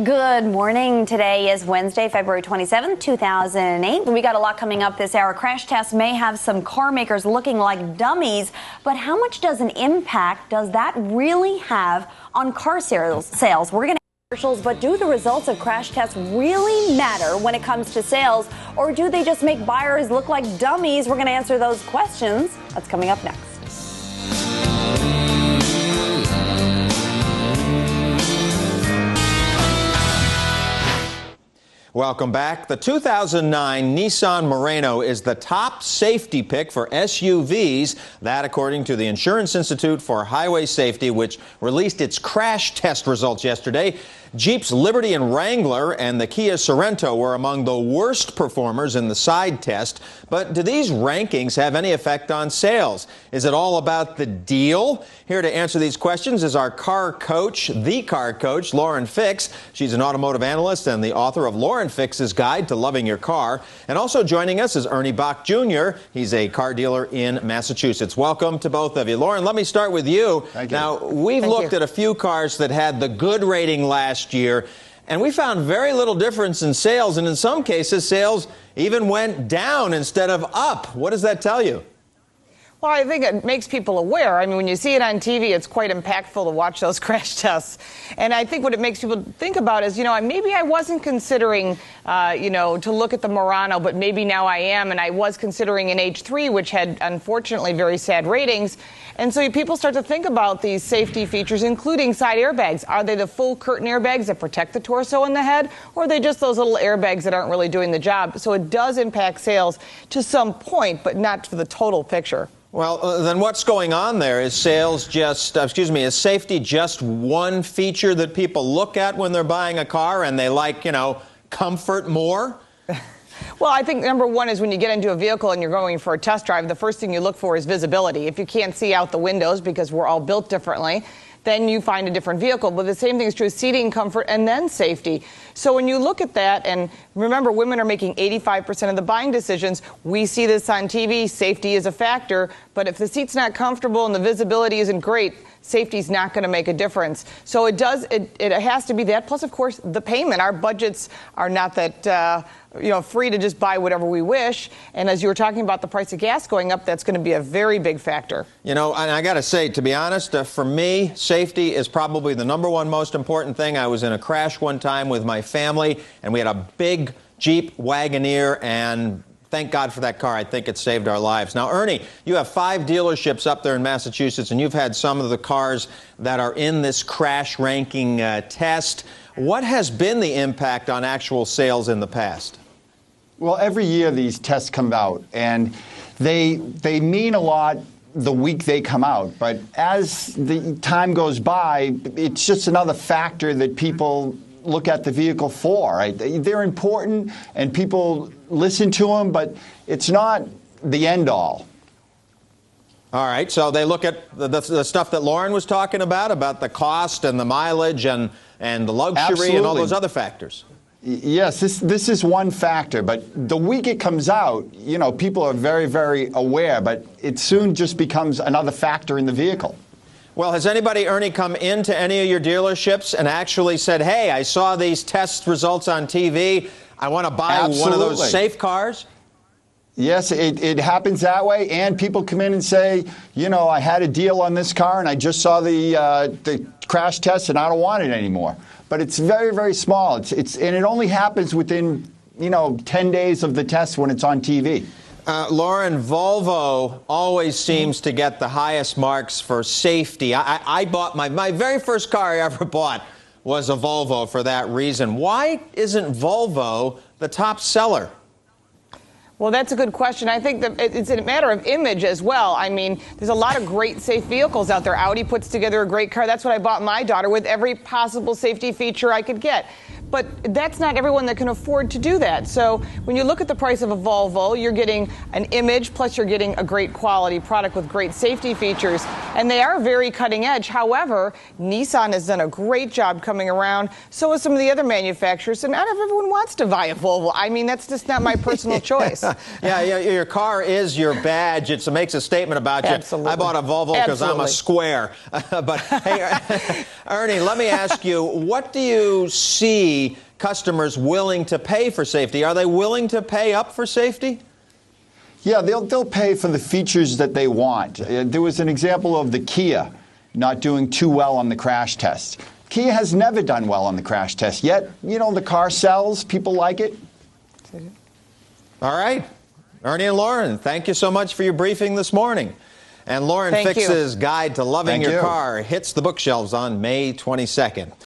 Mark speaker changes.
Speaker 1: Good morning. Today is Wednesday, February 27th, 2008. We got a lot coming up this hour. Crash tests may have some car makers looking like dummies, but how much does an impact does that really have on car sales? We're going to commercials, but do the results of crash tests really matter when it comes to sales, or do they just make buyers look like dummies? We're going to answer those questions. That's coming up next.
Speaker 2: Welcome back. The 2009 Nissan Murano is the top safety pick for SUVs. That, according to the Insurance Institute for Highway Safety, which released its crash test results yesterday. Jeep's Liberty and Wrangler and the Kia Sorento were among the worst performers in the side test. But do these rankings have any effect on sales? Is it all about the deal? Here to answer these questions is our car coach, Lauren Fix. She's an automotive analyst and the author of Lauren Fix's Guide to Loving Your Car. And also joining us is Ernie Bach Jr. He's a car dealer in Massachusetts. Welcome to both of you. Lauren, let me start with you.
Speaker 3: Thank you.
Speaker 2: Now, we've looked at a few cars that had the good rating last year, and we found very little difference in sales, and in some cases, sales even went down instead of up. What does that tell you?
Speaker 4: Well, I think it makes people aware. I mean, when you see it on TV, it's quite impactful to watch those crash tests. And I think what it makes people think about is, maybe I wasn't considering, to look at the Murano, but maybe now I am. And I was considering an H3, which had, unfortunately, very sad ratings. And so people start to think about these safety features, including side airbags. Are they the full curtain airbags that protect the torso and the head, or are they just those little airbags that aren't really doing the job? So it does impact sales to some point, but not for the total picture.
Speaker 2: Well, then what's going on there? Is is safety just one feature that people look at when they're buying a car and they like, comfort more?
Speaker 4: Well, I think number one is when you get into a vehicle and you're going for a test drive, the first thing you look for is visibility. If you can't see out the windows because we're all built differently, then you find a different vehicle. But the same thing is true of seating, comfort, and then safety. So when you look at that, and remember, women are making 85% of the buying decisions. We see this on TV. Safety is a factor. But if the seat's not comfortable and the visibility isn't great, safety's not going to make a difference. So it has to be that. Plus, of course, the payment. Our budgets are not that free to just buy whatever we wish. And as you were talking about the price of gas going up, that's going to be a very big factor.
Speaker 2: And I got to say, to be honest, for me, safety is probably the number one most important thing. I was in a crash one time with my family, and we had a big Jeep Wagoneer, and thank God for that car. I think it saved our lives. Now, Ernie, you have 5 dealerships up there in Massachusetts, and you've had some of the cars that are in this crash ranking test. What has been the impact on actual sales in the past?
Speaker 3: Well, every year these tests come out, and they mean a lot the week they come out. But as the time goes by, it's just another factor that people look at the vehicle for. Right? They're important, and people listen to them, but it's not the end all.
Speaker 2: All right, so they look at the stuff that Lauren was talking about the cost and the mileage and the luxury. Absolutely. And all those other factors.
Speaker 3: Yes, this is one factor, but the week it comes out, people are very, very aware, but it soon just becomes another factor in the vehicle.
Speaker 2: Well, has anybody, Ernie, come into any of your dealerships and actually said, hey, I saw these test results on TV, I want to buy one of those safe cars?
Speaker 3: Yes, it happens that way, and people come in and say, I had a deal on this car, and I just saw the crash test, and I don't want it anymore. But it's very, very small. And it only happens within, 10 days of the test when it's on TV.
Speaker 2: Lauren, Volvo always seems to get the highest marks for safety. I bought my very first car I ever bought was a Volvo for that reason. Why isn't Volvo the top seller?
Speaker 4: Well, that's a good question. I think that it's a matter of image as well. I mean, there's a lot of great safe vehicles out there. Audi puts together a great car. That's what I bought my daughter with, every possible safety feature I could get. but that's not everyone that can afford to do that. So when you look at the price of a Volvo, you're getting an image, plus you're getting a great quality product with great safety features, and they are very cutting edge. However, Nissan has done a great job coming around. So has some of the other manufacturers, and not everyone wants to buy a Volvo. I mean, that's just not my personal choice.
Speaker 2: Yeah, your car is your badge. It makes a statement about you.
Speaker 4: Absolutely.
Speaker 2: I bought a Volvo because I'm a square. But hey, Ernie, let me ask you, what do you see customers willing to pay for safety? Are they willing to pay up for safety?
Speaker 3: Yeah, they'll pay for the features that they want. There was an example of the Kia not doing too well on the crash test. Kia has never done well on the crash test, yet, you know, the car sells, people like it.
Speaker 2: All right. Ernie and Lauren, thank you so much for your briefing this morning. And Lauren Fix's Guide to Loving Your Car hits the bookshelves on May 22nd.